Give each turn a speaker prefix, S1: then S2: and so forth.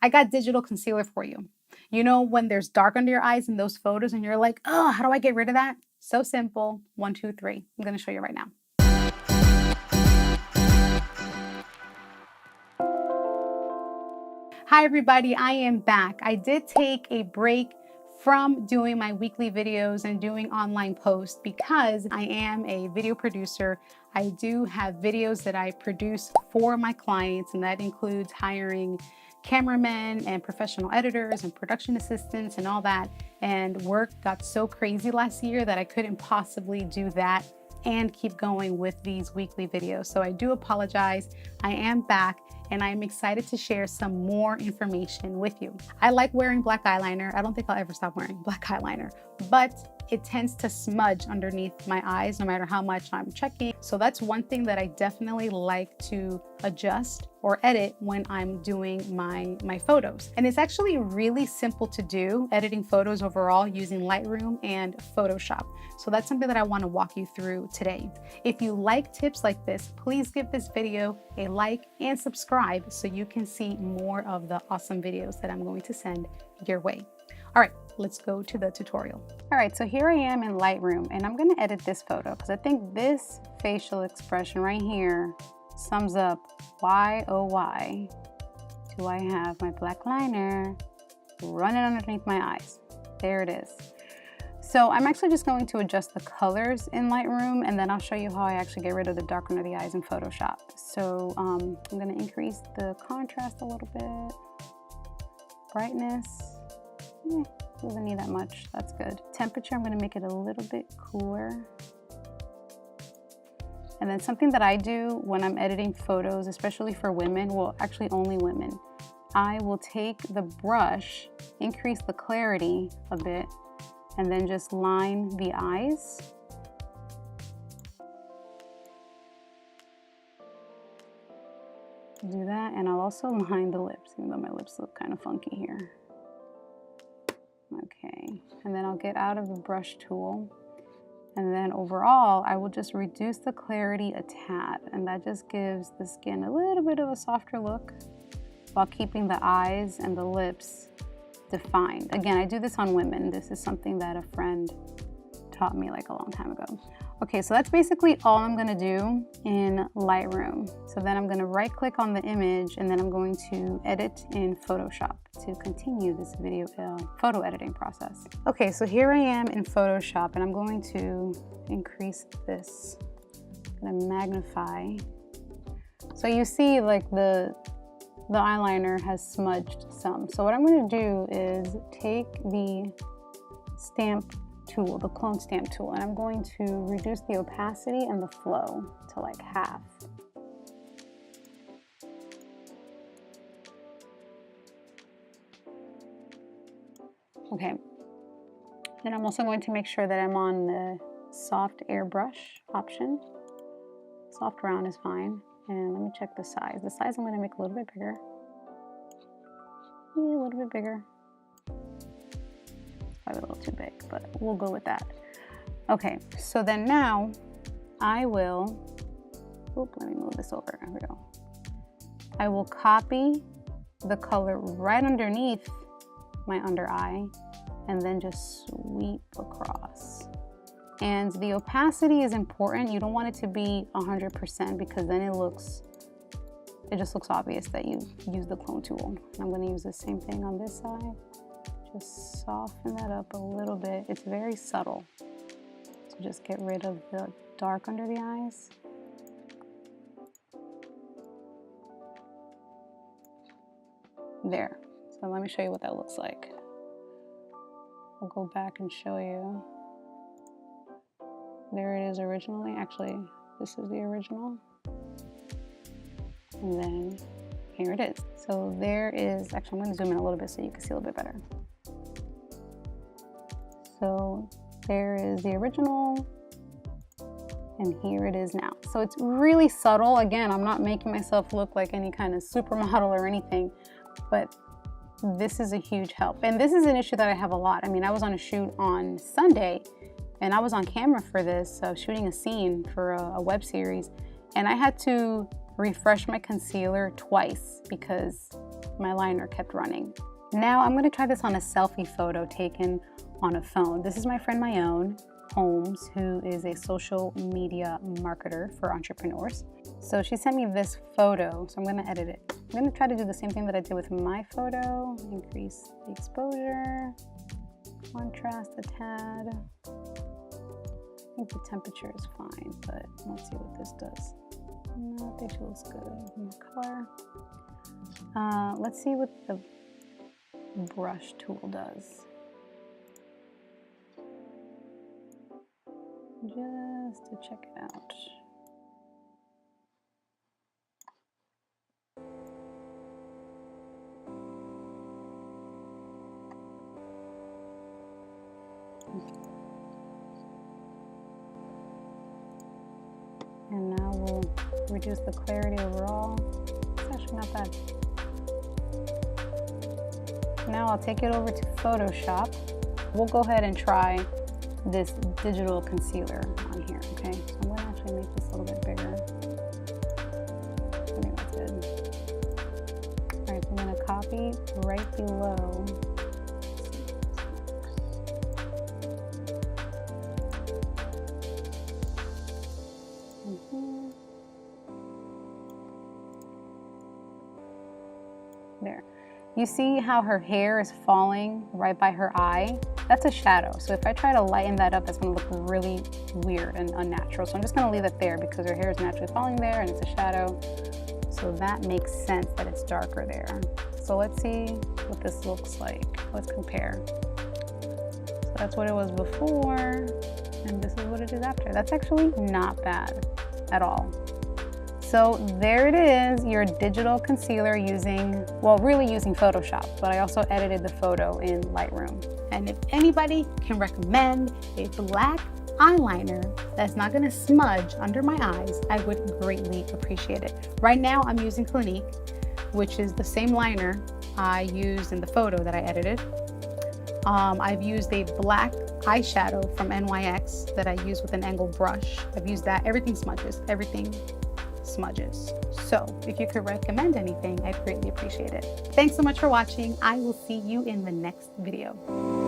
S1: I got digital concealer for you. You know when there's dark under your eyes in those photos and you're like, oh, how do I get rid of that? So simple. 1, 2, 3. I'm going to show you right now. Hi everybody, I am back. I did take a break from doing my weekly videos and doing online posts because I am a video producer. I do have videos that I produce for my clients, and that includes hiring cameramen and professional editors and production assistants and all that. And work got so crazy last year that I couldn't possibly do that and keep going with these weekly videos. So I do apologize. I am back, and I'm excited to share some more information with you. I like wearing black eyeliner. I don't think I'll ever stop wearing black eyeliner, but it tends to smudge underneath my eyes no matter how much I'm checking. So that's one thing that I definitely like to adjust or edit when I'm doing my photos. And it's actually really simple to do, editing photos overall using Lightroom and Photoshop. So that's something that I want to walk you through today. If you like tips like this, please give this video a like and subscribe so you can see more of the awesome videos that I'm going to send your way. All right, let's go to the tutorial. All right, so here I am in Lightroom, and I'm gonna edit this photo because I think this facial expression right here sums up why, oh why, do I have my black liner running underneath my eyes? There it is. So I'm actually just going to adjust the colors in Lightroom, and then I'll show you how I actually get rid of the dark under the eyes in Photoshop. So I'm gonna increase the contrast a little bit, brightness. Doesn't need that much, that's good. Temperature, I'm gonna make it a little bit cooler. And then something that I do when I'm editing photos, especially for women, well, actually only women, I will take the brush, increase the clarity a bit, and then just line the eyes. Do that, and I'll also line the lips, even though my lips look kind of funky here. Okay, and then I'll get out of the brush tool, and then overall I will just reduce the clarity a tad, and that just gives the skin a little bit of a softer look while keeping the eyes and the lips defined. Again, I do this on women. This is something that a friend taught me like a long time ago. Okay, so that's basically all I'm gonna do in Lightroom. So then I'm gonna right click on the image, and then I'm going to edit in Photoshop to continue this video photo editing process. Okay, so here I am in Photoshop, and I'm going to increase this. I'm gonna magnify. So you see like the eyeliner has smudged some. So what I'm gonna do is take the stamp tool, the clone stamp tool, and I'm going to reduce the opacity and the flow to like half. Okay, then I'm also going to make sure that I'm on the soft airbrush option. Soft round is fine. And let me check the size. The size I'm going to make a little bit bigger. A little bit bigger. Probably a little too big, but we'll go with that. Okay, so then now I will, let me move this over, here we go. I will copy the color right underneath my under eye and then just sweep across. And the opacity is important. You don't want it to be 100% because then it just looks obvious that you use the clone tool. I'm gonna use the same thing on this side. Just soften that up a little bit. It's very subtle. So just get rid of the dark under the eyes. There. So let me show you what that looks like. I'll go back and show you. There it is originally. Actually, this is the original. And then here it is. So there is, actually I'm going to zoom in a little bit so you can see a little bit better. So there is the original, and here it is now. So it's really subtle. Again, I'm not making myself look like any kind of supermodel or anything, but this is a huge help. And this is an issue that I have a lot. I mean, I was on a shoot on Sunday, and I was on camera for this, shooting a scene for a web series, and I had to refresh my concealer twice because my liner kept running. Now I'm gonna try this on a selfie photo taken on a phone. This is my friend Mayon Holmes, who is a social media marketer for entrepreneurs. So she sent me this photo, so I'm gonna edit it. I'm gonna try to do the same thing that I did with my photo. Increase the exposure, contrast a tad. I think the temperature is fine, but let's see what this does. No, I think she looks good. More color. Let's see what the brush tool does. Just to check it out. And now we'll reduce the clarity overall. It's actually not bad. Now I'll take it over to Photoshop. We'll go ahead and try this digital concealer on here, okay? So I'm gonna actually make this a little bit bigger. I think that's good. All right, so I'm gonna copy right below. There. You see how her hair is falling right by her eye? That's a shadow. So if I try to lighten that up, that's gonna look really weird and unnatural. So I'm just gonna leave it there because her hair is naturally falling there and it's a shadow. So that makes sense that it's darker there. So let's see what this looks like. Let's compare. So that's what it was before, and this is what it is after. That's actually not bad at all. So there it is, your digital concealer using, well, really using Photoshop, but I also edited the photo in Lightroom. And if anybody can recommend a black eyeliner that's not gonna smudge under my eyes, I would greatly appreciate it. Right now I'm using Clinique, which is the same liner I used in the photo that I edited. I've used a black eyeshadow from NYX that I use with an angled brush. I've used that, everything smudges, everything smudges. So if you could recommend anything, I'd greatly appreciate it. Thanks so much for watching. I will see you in the next video.